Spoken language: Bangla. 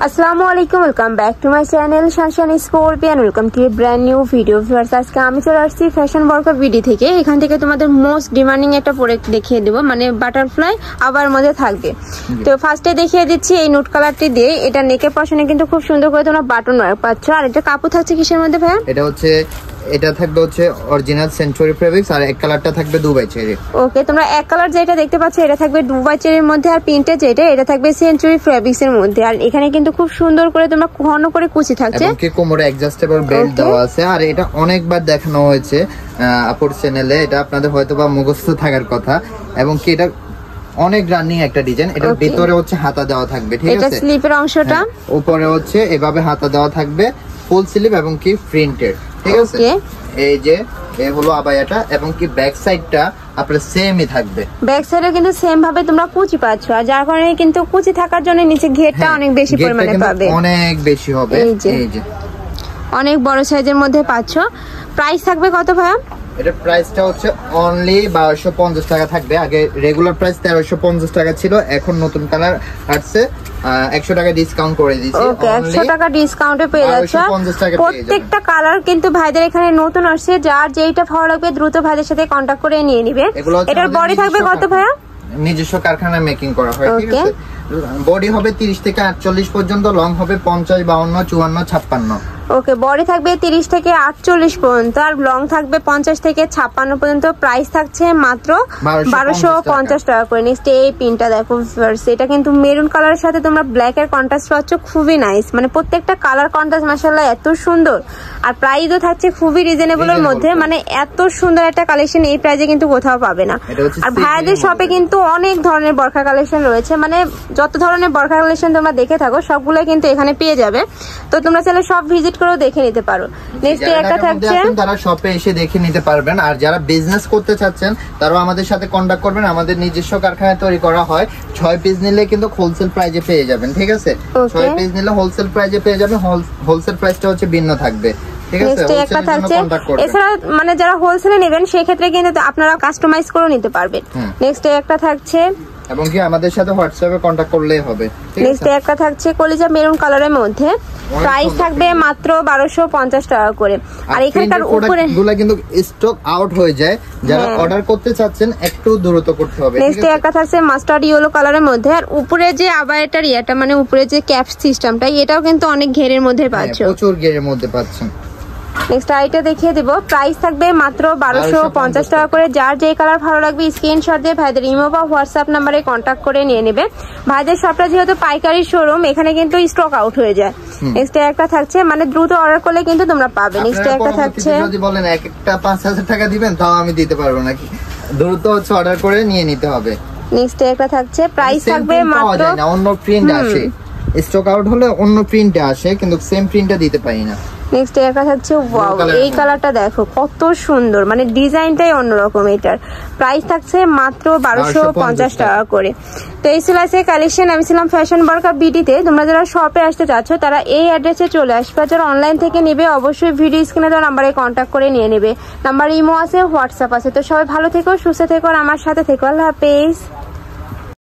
আসসালামু আলাইকুম, welcome back to my channel Sunshine scorpion. Welcome to A brand new video. Viewers, আজকে আমি চলে আসছি ফ্যাশন ওয়ার্কার বিডি থেকে। এখান থেকে তোমাদের মোস্ট ডিমান্ডিং একটা প্রোডাক্ট দেখিয়ে দেবো, মানে বাটারফ্লাই আবার মধ্যে থাকবে। তো ফার্স্টে দেখিয়ে দিচ্ছি এই নোট কালারটি দিয়ে। এটা নেকের পশনে কিন্তু খুব সুন্দর করে তোমরা বাটন ওয়ার্ক পাচ্ছ। আর এটা কাপড় থাকছে কিসের মধ্যে ভাইয়া? এটা থাকবে হচ্ছে অরিজিনাল সেঞ্চুরি ফেব্রিক্স, আর এক কালারটা থাকবে দুবাই চেরি। ওকে, তোমরা এক কালার যেটা দেখতে পাচ্ছ এটা থাকবে দুবাই চেরির মধ্যে, আর প্রিন্টে যেটা এটা থাকবে সেঞ্চুরি ফেব্রিক্স এর মধ্যে। আর এখানে কিন্তু খুব সুন্দর করে তোমরা ঘন করে কুচি থাকছে, এবং কি কোমরে অ্যাডজাস্টেবল বেল্ট দেওয়া আছে। আর এটা অনেকবার দেখানো হয়েছে আপুর চ্যানেলে, এটা আপনাদের হয়তোবা মুখস্থ থাকার কথা। এবং কি এটা অনেক রানিং একটা ডিজাইন। এটার ভিতরে হচ্ছে হাতা দেওয়া থাকবে, ঠিক আছে? এটা স্লিপের অংশটা, উপরে হচ্ছে এভাবে হাতা দেওয়া থাকবে, ফুল স্লিভ এবং কি প্রিন্টেড, ঠিক আছে? এই যে এই হলো আবায়াটা, এবং কি ব্যাক সাইডটা আপনার সেমই থাকবে। ব্যাক সাইডে কিন্তু সেম ভাবে তোমরা কুচি পাচ্ছ, আর যার কারণে কিন্তু কুচি থাকার জন্য নিচে ঘেরটা অনেক বেশি পরিমাণে পাবে, অনেক বেশি হবে। এই যে অনেক বড় সাইজের মধ্যে পাচ্ছ। প্রাইস থাকবে কত ভাইয়া? এটা প্রাইসটা হচ্ছে অনলি 1250 টাকা থাকবে। আগে রেগুলার প্রাইস 1350 টাকা ছিল, এখন নতুন কালার আসছে 100 টাকা ডিসকাউন্ট করে দিয়েছি। ওকে, 100 টাকা ডিসকাউন্টে পেয়ে যাচ্ছ। প্রত্যেকটা কালার কিন্তু ভাইদের এখানে নতুন আসছে। যার যেইটা ভালো লাগবে দ্রুত ভাইদের সাথে কন্টাক্ট করে নিয়ে নিবে। এটার বডি থাকবে কত ভাইয়া? নিজস্ব কারখানায় মেকিং করা হয়, ঠিক আছে? বডি হবে 30 থেকে 48 পর্যন্ত, লং হবে 50, 52, 54, 56। ওকে, বডি থাকবে 30 থেকে 48 পর্যন্ত, আর লং থাকবে 50 থেকে 56 পর্যন্ত। প্রাইস থাকছে মাত্র 1250 টাকা করে। নেক্সট এই পিনটা দেখো, এটা কিন্তু মেরুন কালারের সাথে তোমরা ব্ল্যাক এর কন্ট্রাস্ট পাচ্ছ, খুবই নাইস। মানে প্রত্যেকটা কালার কন্ট্রাস্ট মাশাআল্লাহ এত সুন্দর। আর প্রাইসও থাকছে খুবই রিজনেবল এর মধ্যে, মানে এত সুন্দর একটা কালেকশন এই প্রাইসে কিন্তু কোথাও পাবে না। আর ভাইদের শপে কিন্তু অনেক ধরনের বরখা কালেকশন রয়েছে, মানে যত ধরনের বরখা কালেকশন তোমরা দেখে থাকো সবগুলো কিন্তু এখানে পেয়ে যাবে। তো তোমরা চাইলে সব ভিজিট করে দেখে নিতে পারো। নেক্সট একটা থাকছে, তারা শপে এসে দেখে নিতে পারবেন। আর যারা বিজনেস করতে চাচ্ছেন তারাও আমাদের সাথে কন্টাক্ট করবেন। আমাদের নিজস্ব কারখানায় তৈরি করা হয়। 6 পিস নিলে কিন্তু হোলসেল প্রাইসে পেয়ে যাবেন, ঠিক আছে? 6 পিস নিলে হোলসেল প্রাইসে পেয়ে যাবেন। হোলসেল প্রাইসটা হচ্ছে ভিন্ন থাকবে, ঠিক আছে? একটা থাকছে, এছাড়া মানে যারা হোলসেলে নেবেন সেই ক্ষেত্রে কিন্তু আপনারা কাস্টমাইজ করে নিতে পারবেন। নেক্সট একটা থাকছে, এবং কি আমাদের সাথে হোয়াটসঅ্যাপে কন্টাক্ট করলেই হবে। নেক্সট একটা থাকছে কলিজা মেরুন কালারের মধ্যে। প্রাইস থাকবে মাত্র 1250 টাকা করে। আর এখানকার উপরে গুলো কিন্তু স্টক আউট হয়ে যায়, যারা অর্ডার করতে চাচ্ছেন একটু দ্রুত করতে হবে। নেক্সট একটা থাকছে মাস্টার্ড ইয়েলো কালারের মধ্যে। আর উপরে যে আবায়াটার ইয়াটা, মানে উপরে যে ক্যাপ সিস্টেমটা, এটাও কিন্তু অনেক ঘেরের মধ্যে পাচ্ছ, প্রচুর ঘেরের মধ্যে পাচ্ছেন। নেক্সট আইটা দেখিয়ে দেবো। প্রাইস থাকবে মাত্র 1250 টাকা করে। যার যে কালার ভালো লাগবে স্ক্রিনশট দিয়ে ভাইদের ইমো বা হোয়াটসঅ্যাপ নাম্বারে কন্ট্যাক্ট করে নিয়ে নেবে। ভাইদের সবটা যেহেতু পাইকারি শোরুম, এখানে কিন্তু স্টক আউট হয়ে যায়। নেক্সট একটা থাকছে, মানে দ্রুত অর্ডার করলে কিন্তু তোমরা পাবে। নেক্সট একটা থাকছে, যদি বলেন একটা 5000 টাকা দিবেন তাও আমি দিতে পারবো নাকি, দ্রুত হচ্ছে অর্ডার করে নিয়ে নিতে হবে। নেক্সট একটা থাকছে, প্রাইস থাকবে মাত্র, অন্য প্রিন্ট আসে, স্টক আউট হলে অন্য প্রিন্টে আসে, কিন্তু সেম প্রিন্টটা দিতে পারি না। নেক্সট একটা থাকছে, ওয়াও, এই কালারটা দেখো কত সুন্দর, মানে ডিজাইনটাই অন্যরকম। এটার প্রাইস থাকছে মাত্র 1250 টাকা করে। তো এই ছিল আজকে কালেকশন। আমি ছিলাম ফ্যাশন ওয়ার্কার বিডিতে। তোমরা যারা শপে আসতে চাচ্ছ তারা এই অ্যাড্রেসে চলে আসবে। যারা অনলাইন থেকে নেবে অবশ্যই ভিডিও স্ক্রিনে দেওয়া নাম্বারে কন্ট্যাক্ট করে নিয়ে নেবে। নাম্বার ইমো আছে, হোয়াটসঅ্যাপ আছে। তো সবাই ভালো থেকো, সুস্থ থেকো, আর আমার সাথে থেকো। আল্লাহ হাফেজ।